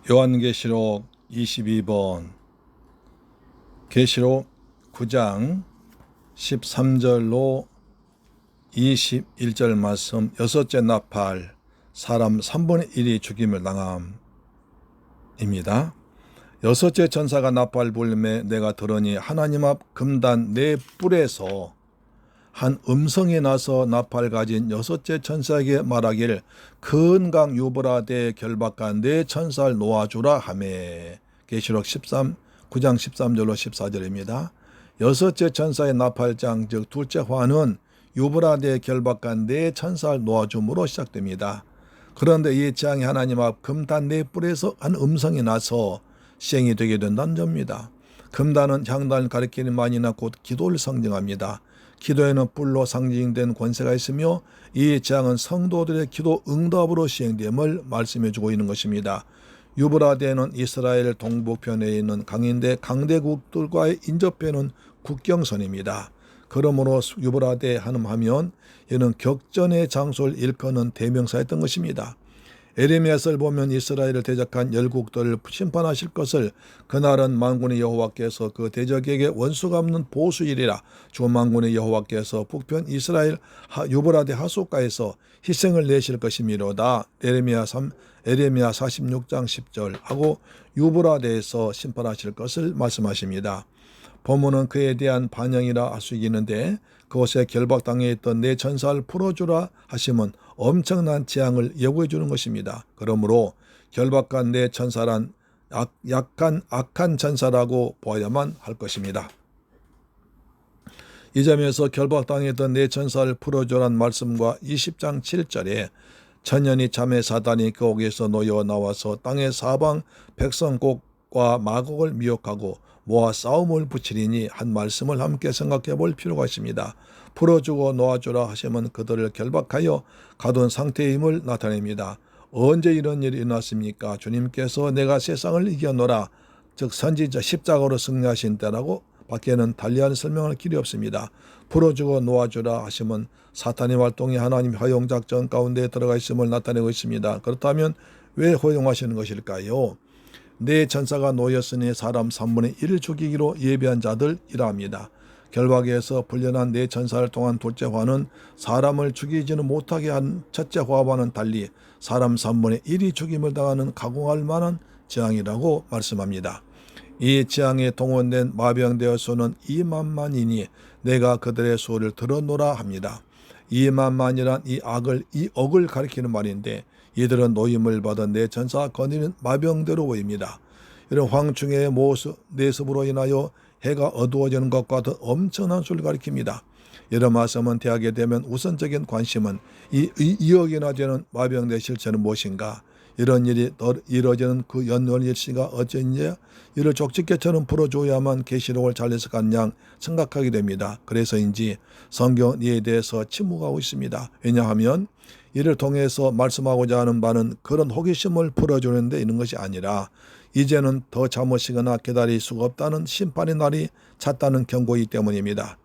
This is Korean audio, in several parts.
요한계시록 22번 계시록 9장 13절로 21절 말씀. 여섯째 나팔 사람 3분의 1이 죽임을 당함입니다. 여섯째 천사가 나팔 불림에 내가 들으니 하나님 앞 금단 네 뿔에서 한 음성이 나서 나팔 가진 여섯째 천사에게 말하길 큰 강 유브라데 결박한 네 천사를 놓아주라 하매. 계시록 9장 13절로 14절입니다. 여섯째 천사의 나팔장 즉 둘째 화는 유브라데 결박한 네 천사를 놓아줌으로 시작됩니다. 그런데 이 재앙이 하나님 앞 금단 네 뿔에서 한 음성이 나서 시행이 되게 된다는 점입니다. 금단은 향단을 가리키는 말이나 곧 기도를 상징합니다. 기도에는 뿔로 상징된 권세가 있으며 이 재앙은 성도들의 기도 응답으로 시행됨을 말씀해 주고 있는 것입니다. 유브라데는 이스라엘 동북편에 있는 강인데 강대국들과의 인접해는 국경선입니다. 그러므로 유브라데 하면 이는 격전의 장소를 일컫는 대명사였던 것입니다. 에레미야서를 보면 이스라엘을 대적한 열국들을 심판하실 것을 그날은 만군의 여호와께서 그 대적에게 원수가 없는 보수일이라 주 만군의 여호와께서 북편 이스라엘 유브라데 하숫가에서 희생을 내실 것이미로다. 에레미야 46장 10절 하고 유브라데에서 심판하실 것을 말씀하십니다. 본문은 그에 대한 반영이라 할 수 있는데 그곳에 결박당해 있던 네 천사를 풀어주라 하심은 엄청난 재앙을 예고해 주는 것입니다. 그러므로 결박한 네 천사란 약간 악한 천사라고 보아야만 할 것입니다. 이 점에서 결박당했던 네 천사를 풀어주란 말씀과 20장 7절에 천년이 참의 사단이 그 옥에서 놓여 나와서 땅의 사방 백성곡과 마곡을 미혹하고 모아 싸움을 붙이리니 한 말씀을 함께 생각해 볼 필요가 있습니다. 풀어주고 놓아주라 하시면 그들을 결박하여 가둔 상태임을 나타냅니다. 언제 이런 일이 일어났습니까? 주님께서 내가 세상을 이겨노라 즉 선지자 십자가로 승리하신 때라고 밖에는 달리하는 설명할 길이 없습니다. 풀어주고 놓아주라 하시면 사탄의 활동이 하나님 허용작전 가운데 들어가 있음을 나타내고 있습니다. 그렇다면 왜 허용하시는 것일까요? 네 천사가 놓였으니 사람 3분의 1을 죽이기로 예비한 자들이라 합니다. 결박에서 풀려난 네 천사를 통한 둘째 화는 사람을 죽이지는 못하게 한 첫째 화와는 달리 사람 3분의 1이 죽임을 당하는 가공할 만한 재앙이라고 말씀합니다. 이 재앙에 동원된 마병되어 수는 2만만이니 내가 그들의 수를 들어노라 합니다. 2만만이란 이 억을 가리키는 말인데 이들은 노임을 받은 네 천사 거느리는 마병대로 보입니다. 이런 황충의 내습으로 인하여 해가 어두워지는 것과 같은 엄청난 수를 가리킵니다. 이런 말씀은 대하게 되면 우선적인 관심은 이 2억이나 되는 마병대 실체는 무엇인가? 이런 일이 이루어지는 그 연원 일시가 어쩐지 이를 족집게처럼 풀어줘야만 계시록을 잘 해석한 양 생각하게 됩니다. 그래서인지 성경 이에 대해서 침묵하고 있습니다. 왜냐하면 이를 통해서 말씀하고자 하는 바는 그런 호기심을 풀어주는 데 있는 것이 아니라 이제는 더 참으시거나 기다릴 수가 없다는 심판의 날이 찼다는 경고이기 때문입니다.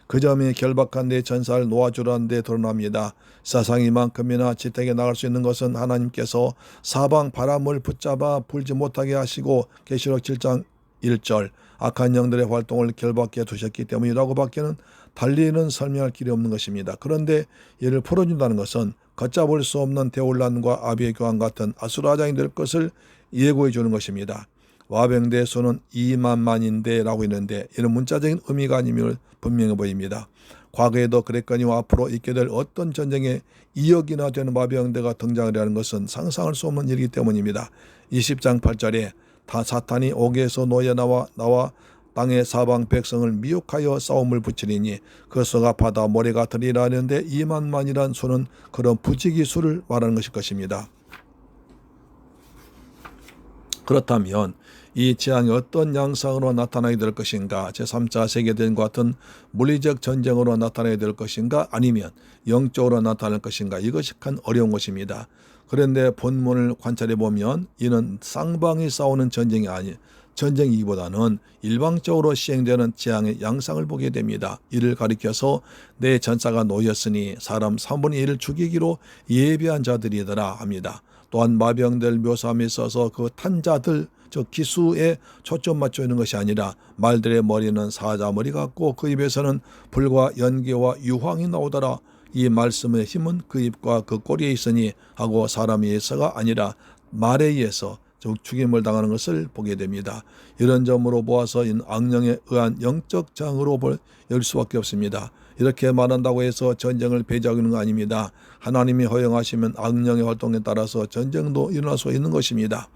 그 점이 결박한 네 천사를 놓아주라는 데 드러납니다. 세상 이만큼이나 지탱해 나갈 수 있는 것은 하나님께서 사방 바람을 붙잡아 불지 못하게 하시고 계시록 7장 1절 악한 영들의 활동을 결박해 두셨기 때문이라고 밖에는 달리는 설명할 길이 없는 것입니다. 그런데 이를 풀어준다는 것은 걷잡을 수 없는 대혼란과 아비의 교환 같은 아수라장이 될 것을 예고해 주는 것입니다. 와병대 수는 2만만인데 라고 있는데 이는 문자적인 의미가 아님을 분명해 보입니다. 과거에도 그랬거니와 앞으로 있게 될 어떤 전쟁에 2억이나 되는 마병대가 등장을 하는 것은 상상할 수 없는 일이기 때문입니다. 20장 8절에 다 사탄이 옥에서 놓여 나와 땅의 사방 백성을 미혹하여 싸움을 붙이리니 그 수가 바다 모래 같으리라 하는데 2만만이란 수는 그런 부지기 수를 말하는 것일 것입니다. 그렇다면 이 재앙이 어떤 양상으로 나타나게 될 것인가? 제3차 세계대전과 같은 물리적 전쟁으로 나타나게 될 것인가? 아니면 영적으로 나타날 것인가? 이것이 큰 어려운 것입니다. 그런데 본문을 관찰해 보면 이는 쌍방이 싸우는 전쟁이기보다는 일방적으로 시행되는 재앙의 양상을 보게 됩니다. 이를 가리켜서 내 전사가 놓였으니 사람 3분의 1을 죽이기로 예비한 자들이더라 합니다. 또한 마병될 묘사함에 있어서 그 탄자들 즉 기수에 초점 맞춰 있는 것이 아니라 말들의 머리는 사자머리 같고 그 입에서는 불과 연기와 유황이 나오더라. 이 말씀의 힘은 그 입과 그 꼬리에 있으니 하고 사람에 의해서가 아니라 말에 의해서 즉 죽임을 당하는 것을 보게 됩니다. 이런 점으로 보아서 악령에 의한 영적 장으로 열 수밖에 없습니다. 이렇게 말한다고 해서 전쟁을 배제하고 있는 거 아닙니다. 하나님이 허용하시면 악령의 활동에 따라서 전쟁도 일어날 수 있는 것입니다.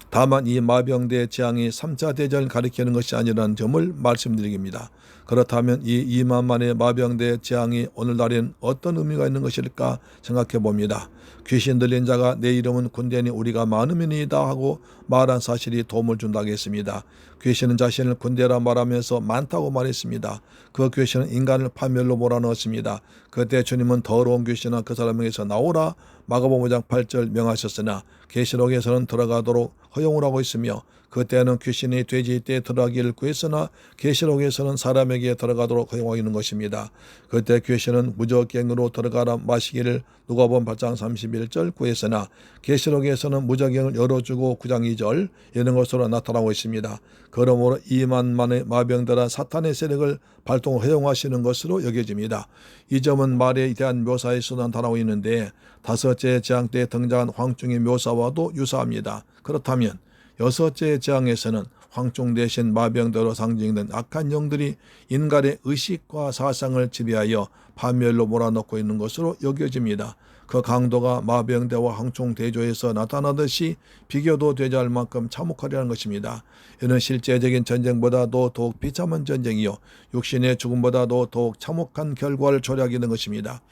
다만 이 마병대의 재앙이 3차 대전을 가리키는 것이 아니라는 점을 말씀드립니다. 그렇다면 이 2만만의 마병대의 재앙이 오늘날엔 어떤 의미가 있는 것일까 생각해 봅니다. 귀신 들린 자가 내 이름은 군대니 우리가 많으면이다 하고 말한 사실이 도움을 준다고 했습니다. 귀신은 자신을 군대라 말하면서 많다고 말했습니다. 그 귀신은 인간을 파멸로 몰아넣었습니다. 그때 주님은 더러운 귀신아 그 사람에게서 나오라 마가복음 5장 8절 명하셨으나 계시록에서는 들어가도록 허용을 하고 있으며 그때는 귀신이 돼지 떼에 들어가기를 구했으나 계시록에서는 사람에게 들어가도록 허용하고 있는 것입니다. 그때 귀신은 무적갱으로 들어가라 마시기를 누가복음 8장 31절 구했으나 계시록에서는 무적갱을 열어주고 9장 2절 이런 것으로 나타나고 있습니다. 그러므로 2만만의 마병들아 사탄의 세력을 발동 허용하시는 것으로 여겨집니다. 이 점은 말에 대한 묘사에서 나타나고 있는데 다섯째 재앙 때 등장한 황충의 묘사와도 유사합니다. 그렇다면 여섯째 재앙에서는 황충 대신 마병대로 상징된 악한 영들이 인간의 의식과 사상을 지배하여 파멸로 몰아넣고 있는 것으로 여겨집니다. 그 강도가 마병대와 황충 대조에서 나타나듯이 비교도 되지 않을 만큼 참혹하리라는 것입니다. 이는 실제적인 전쟁보다도 더욱 비참한 전쟁이요 육신의 죽음보다도 더욱 참혹한 결과를 초래하게 된 것입니다.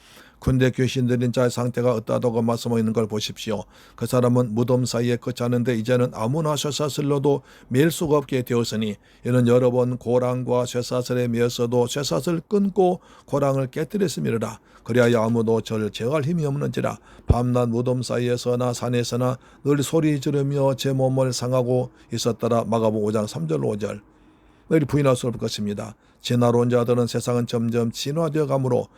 군대 귀신 들린 자의 상태가 어떠하다고 말씀하고 있는 걸 보십시오. 그 사람은 무덤 사이에 거처하는데 이제는 아무나 쇠사슬로도 맬 수가 없게 되었으니 이는 여러 번 고랑과 쇠사슬에 매었어도 쇠사슬 끊고 고랑을 깨뜨렸음이라. 그리하여 아무도 저를 제어할 힘이 없는지라. 밤낮 무덤 사이에서나 산에서나 늘 소리 지르며 제 몸을 상하고 있었더라. 마가복음 5장 3절 5절. 늘 부인할 수 없을 것입니다. 진화론 자들은 세상은 점점 진화되어 가므로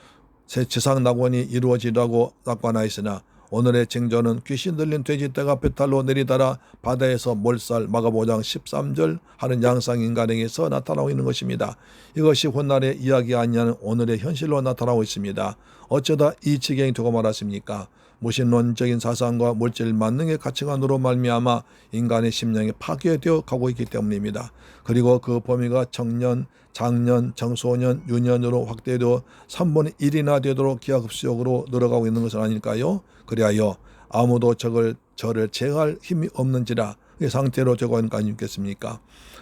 새 지상 낙원이 이루어지라고 낙관하였으나 오늘의 징조는 귀신 들린 돼지떼가 배탈로 내리달아 바다에서 몰살 마가복음 5장 13절 하는 양상인간에게서 나타나고 있는 것입니다. 이것이 훗날의 이야기 아니냐는 오늘의 현실로 나타나고 있습니다. 어쩌다 이 지경이 되고 말았습니까? 무신론적인 사상과 물질 만능의 가치관으로 말미암아 인간의 심령이 파괴되어 가고 있기 때문입니다. 그리고 그 범위가 청년, 장년, 청소년, 유년으로 확대되어 3분의 1이나 되도록 기하급수적으로 늘어가고 있는 것은 아닐까요? 그리하여 아무도 저를 제어할 힘이 없는지라 이 상태로 되고 있는 거 아니겠습니까?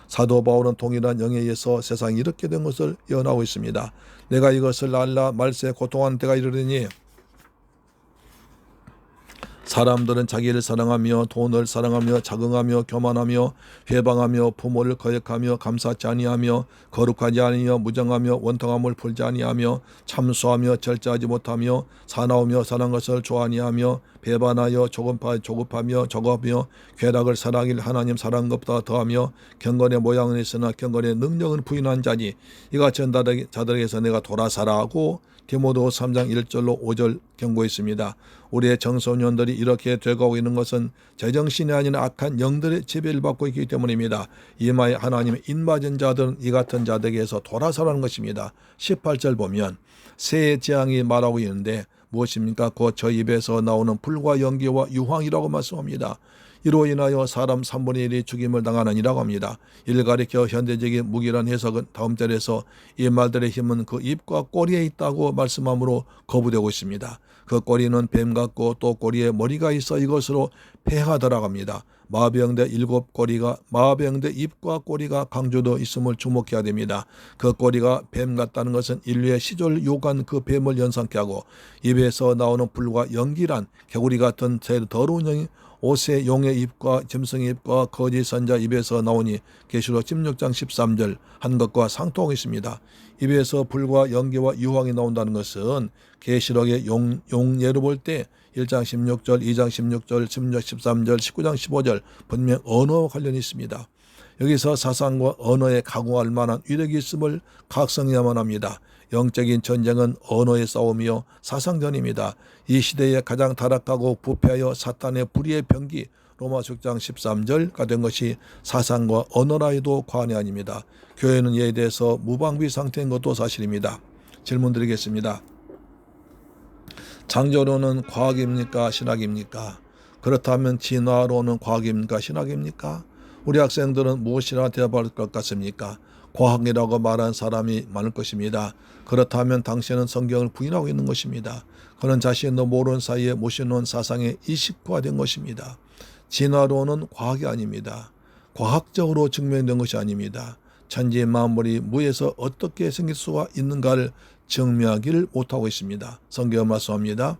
사도 바울은 동일한 영에 의해서 세상이 이렇게 된 것을 예언하고 있습니다. 내가 이것을 알라 말세 고통하는 때가 이르리니 사람들은 자기를 사랑하며 돈을 사랑하며 자긍하며 교만하며 회방하며 부모를 거역하며 감사치 아니하며 거룩하지 아니하며 무정하며 원통함을 풀지 아니하며 참소하며 절제하지 못하며 사나우며 사는 것을 좋아하니하며 배반하여 조급하며 적어하며 쾌락을 사랑하길 하나님 사랑한 것보다 더하며 경건의 모양은 있으나 경건의 능력은 부인한 자니 이같이 자들에게서 내가 돌아서라 하고 디모데후서 3장 1절로 5절 경고했습니다. 우리의 청소년들이 이렇게 되어가고 있는 것은 제정신이 아닌 악한 영들의 지배를 받고 있기 때문입니다. 이마에 하나님의 인맞은 자들은 이 같은 자들에게서 돌아서라는 것입니다. 18절 보면 새 재앙이 말하고 있는데 무엇입니까? 곧 저 입에서 나오는 불과 연기와 유황이라고 말씀합니다. 이로 인하여 사람 3분의 1이 죽임을 당하느니라고 합니다. 이를 가리켜 현대적인 무기란 해석은 다음 절에서 이 말들의 힘은 그 입과 꼬리에 있다고 말씀함으로 거부되고 있습니다. 그 꼬리는 뱀 같고 또 꼬리에 머리가 있어 이것으로 패하더라고 합니다. 마병대 입과 꼬리가 강조되어 있음을 주목해야 됩니다. 그 꼬리가 뱀 같다는 것은 인류의 시절 요구한 그 뱀을 연상케 하고 입에서 나오는 불과 연기란 개구리 같은 더러운 영이 옷의 용의 입과 짐승의 입과 거짓 선자 입에서 나오니 계시록 16장 13절 한 것과 상통하고 있습니다. 입에서 불과 연기와 유황이 나온다는 것은 계시록의 용 예로 볼 때 1장 16절, 2장 16절, 16, 13절, 19장 15절 분명 언어와 관련이 있습니다. 여기서 사상과 언어에 가공할 만한 위력이 있음을 각성해야만 합니다. 영적인 전쟁은 언어의 싸움이요 사상전입니다. 이 시대에 가장 타락하고 부패하여 사탄의 불의의 병기 로마서 6장 13절가 된 것이 사상과 언어라 해도 과언이 아닙니다. 교회는 이에 대해서 무방비 상태인 것도 사실입니다. 질문 드리겠습니다. 창조론은 과학입니까? 신학입니까? 그렇다면 진화론은 과학입니까? 신학입니까? 우리 학생들은 무엇이라 대답할 것 같습니까? 과학이라고 말한 사람이 많을 것입니다. 그렇다면 당신은 성경을 부인하고 있는 것입니다. 그는 자신도 모르는 사이에 무신론 사상에 이식화된 것입니다. 진화론은 과학이 아닙니다. 과학적으로 증명된 것이 아닙니다. 천지 만물이 무에서 어떻게 생길 수가 있는가를 증명하기를 못하고 있습니다. 성경은 말씀합니다.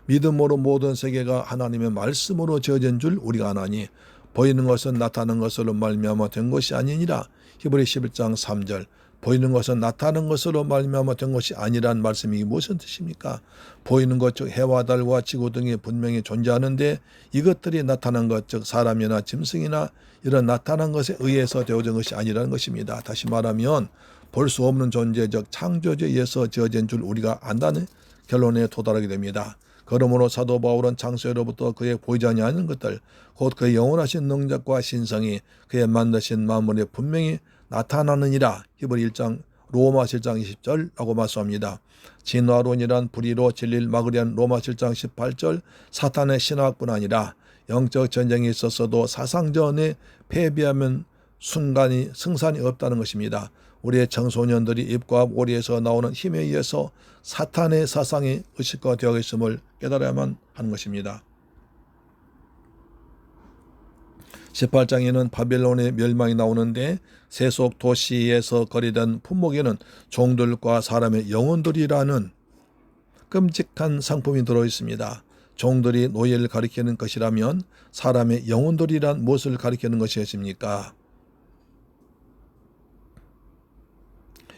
믿음으로 모든 세계가 하나님의 말씀으로 지어진 줄 우리가 아나니 보이는 것은 나타나는 것으로 말미암아 된 것이 아니니라. 히브리 11장 3절. 보이는 것은 나타나는 것으로 말미암아 된 것이 아니란 말씀이 무슨 뜻입니까? 보이는 것 즉 해와 달과 지구 등이 분명히 존재하는데 이것들이 나타난 것 즉 사람이나 짐승이나 이런 나타난 것에 의해서 되어진 것이 아니라는 것입니다. 다시 말하면 볼 수 없는 존재 즉 창조주에 의해서 지어진 줄 우리가 안다는 결론에 도달하게 됩니다. 그러므로 사도 바울은 창세로부터 그의 보이지 아니하는 것들 곧 그의 영원하신 능력과 신성이 그의 만드신 만물에 분명히 나타나느니라. 히브리 1장 로마 7장 20절라고 말씀합니다. 진화론이란 불의로 진리를 막으려는 로마 7장 18절 사탄의 신학뿐 아니라 영적 전쟁이 있었어도 사상전에 패배하면 승산이 없다는 것입니다. 우리의 청소년들이 입과 오리에서 나오는 힘에 의해서 사탄의 사상이 의식화되어 있음을 깨달아야만 하는 것입니다. 18장에는 바벨론의 멸망이 나오는데 세속 도시에서 거리던 품목에는 종들과 사람의 영혼들이라는 끔찍한 상품이 들어있습니다. 종들이 노예를 가리키는 것이라면 사람의 영혼들이란 무엇을 가리키는 것이겠습니까?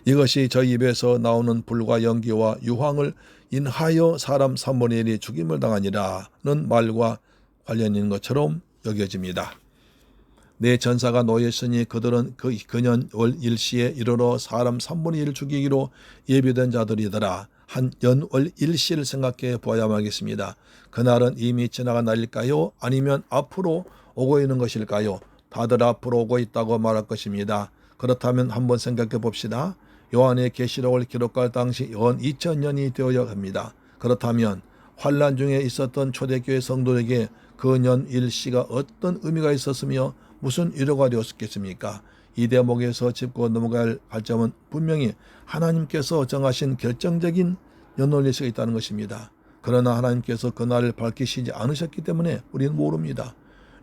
이것이 저희 입에서 나오는 불과 연기와 유황을 인하여 사람 3분의 1이 죽임을 당하니라는 말과 관련 있는 것처럼 여겨집니다. 내 전사가 놓였으니 그들은 그년 월 일시에 이르러 사람 3분의 1을 죽이기로 예비된 자들이더라. 한 연월 일시를 생각해 보아야만 하겠습니다. 그날은 이미 지나간 날일까요? 아니면 앞으로 오고 있는 것일까요? 다들 앞으로 오고 있다고 말할 것입니다. 그렇다면 한번 생각해 봅시다. 요한의 계시록을 기록할 당시 연 2000년이 되어야 합니다. 그렇다면 환란 중에 있었던 초대교회 성도에게 그 년 일시가 어떤 의미가 있었으며 무슨 위로가 되었겠습니까? 이 대목에서 짚고 넘어갈 관점은 분명히 하나님께서 정하신 결정적인 연월일시가 있다는 것입니다. 그러나 하나님께서 그날을 밝히시지 않으셨기 때문에 우리는 모릅니다.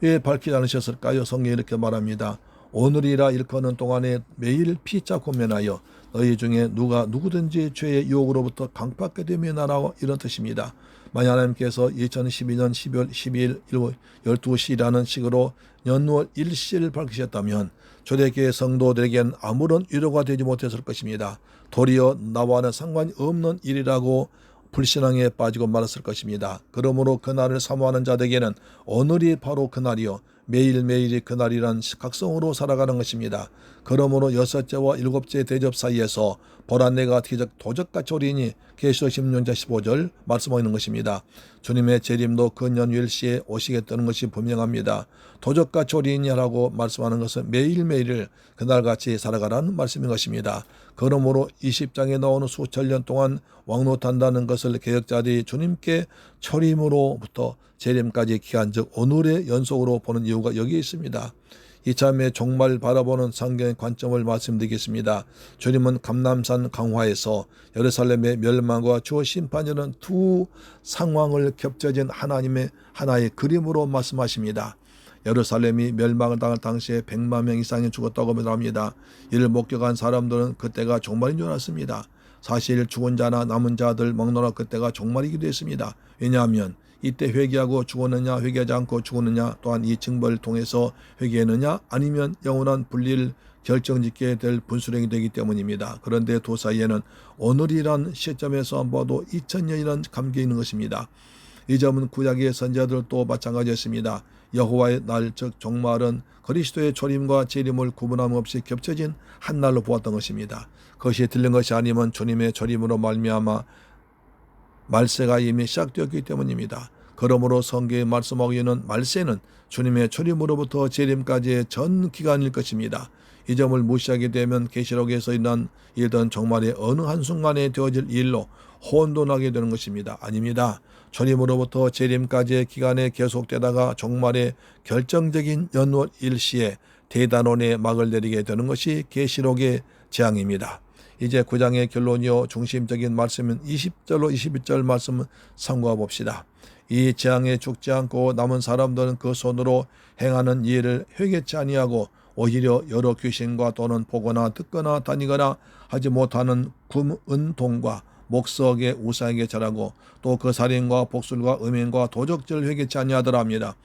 왜 밝히지 않으셨을까요? 성경이 이렇게 말합니다. 오늘이라 일컫는 동안에 매일 피차 고면하여 너희 중에 누구든지 죄의 유혹으로부터 강팍하게 되며 나라고 이런 뜻입니다. 만약 하나님께서 2012년 12월 12일 12시라는 식으로 연월 일시를 밝히셨다면 초대교회 성도들에게는 아무런 위로가 되지 못했을 것입니다. 도리어 나와는 상관이 없는 일이라고 불신앙에 빠지고 말았을 것입니다. 그러므로 그날을 사모하는 자들에게는 오늘이 바로 그날이요 매일매일이 그날이란 각성으로 살아가는 것입니다. 그러므로 여섯째와 일곱째 대접 사이에서 보라 내가 도적같이 오리니 계시록 16장 15절 말씀하고 있는 것입니다. 주님의 재림도 그 연일시에 오시겠다는 것이 분명합니다. 도적같이 오리니라고 말씀하는 것은 매일매일을 그날같이 살아가라는 말씀인 것입니다. 그러므로 20장에 나오는 수천 년 동안 왕노탄다는 것을 개혁자들이 주님께 초림으로부터 재림까지 기한 즉 오늘의 연속으로 보는 이유가 여기에 있습니다. 이참에 종말 바라보는 성경의 관점을 말씀드리겠습니다. 주님은 감람산 강화에서 예루살렘의 멸망과 주 심판이라는 두 상황을 겹쳐진 하나님의 하나의 그림으로 말씀하십니다. 예루살렘이 멸망을 당할 당시에 100만 명 이상이 죽었다고 말합니다. 이를 목격한 사람들은 그때가 종말인 줄 알았습니다. 사실 죽은 자나 남은 자들 먹노라 그때가 종말이기도 했습니다. 왜냐하면 이때 회개하고 죽었느냐 회개하지 않고 죽었느냐 또한 이 징벌을 통해서 회개했느냐 아니면 영원한 분리를 결정짓게 될 분수령이 되기 때문입니다. 그런데 두 사이에는 오늘이란 시점에서 봐도 2000년이란 감격이 있는 것입니다. 이 점은 구약의 선지자들도 마찬가지였습니다. 여호와의 날 즉 종말은 그리스도의 초림과 재림을 구분함 없이 겹쳐진 한 날로 보았던 것입니다. 그것이 들린 것이 아니면 주님의 초림으로 말미암아 말세가 이미 시작되었기 때문입니다. 그러므로 성경에 말씀하고 있는 말세는 주님의 초림으로부터 재림까지의 전 기간일 것입니다. 이 점을 무시하게 되면 계시록에서 일던 종말의 어느 한순간에 되어질 일로 혼돈하게 되는 것입니다. 아닙니다. 초림으로부터 재림까지의 기간에 계속되다가 종말의 결정적인 연월 일시에 대단원의 막을 내리게 되는 것이 계시록의 재앙입니다. 이제 9장의 결론이요 중심적인 말씀은 20절로 21절 말씀을 참고해 봅시다. 이 재앙에 죽지 않고 남은 사람들은 그 손으로 행하는 일을 회개치 아니하고 오히려 여러 귀신과 또는 보거나 듣거나 다니거나 하지 못하는 금, 은, 동과 목석의 우상에게 절하고 또 그 살인과 복술과 음행과 도적질 회개치 아니하더라 합니다.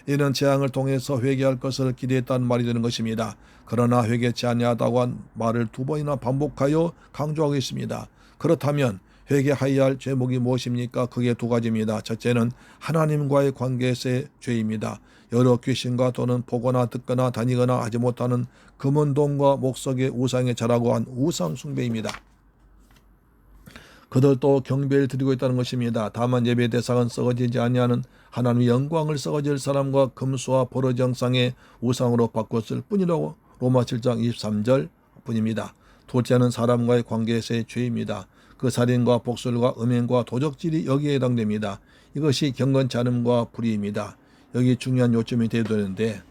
이는 재앙을 통해서 회개할 것을 기대했다는 말이 되는 것입니다. 그러나 회개치 아니하다고 한 말을 두 번이나 반복하여 강조하고 있습니다. 그렇다면 회개하여야 할 죄목이 무엇입니까? 그게 두 가지입니다. 첫째는 하나님과의 관계에서의 죄입니다. 여러 귀신과 또는 보거나 듣거나 다니거나 하지 못하는 금은동과 목석의 우상에 절하고 한 우상 숭배입니다. 그들도 경배를 드리고 있다는 것입니다. 다만 예배 대상은 썩어지지 아니하는 하나님의 영광을 썩어질 사람과 금수와 버러지 형상의 우상으로 바꿨을 뿐이라고 로마 7장 23절 뿐입니다. 둘째는 사람과의 관계에서의 죄입니다. 그 살인과 복술과 음행과 도적질이 여기에 해당됩니다. 이것이 경건치 않음과 불의입니다. 여기 중요한 요점이 되는데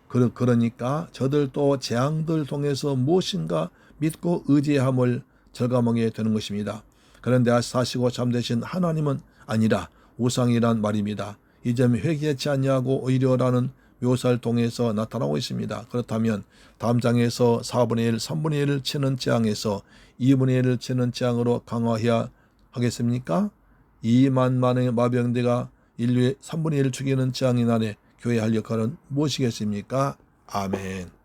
그러니까 저들도 재앙들 통해서 무엇인가 믿고 의지함을 절감하게 되는 것입니다. 그런데 사시고 참되신 하나님은 아니라 우상이란 말입니다. 이 점이 회개치 아니하고 오히려라는 묘사를 통해서 나타나고 있습니다. 그렇다면 다음 장에서 4분의 1, 3분의 1을 치는 재앙에서 2분의 1을 치는 재앙으로 강화해야 하겠습니까? 2만만의 마병대가 인류의 3분의 1을 죽이는 재앙의 날에 교회의 할 역할은 무엇이겠습니까? 아멘.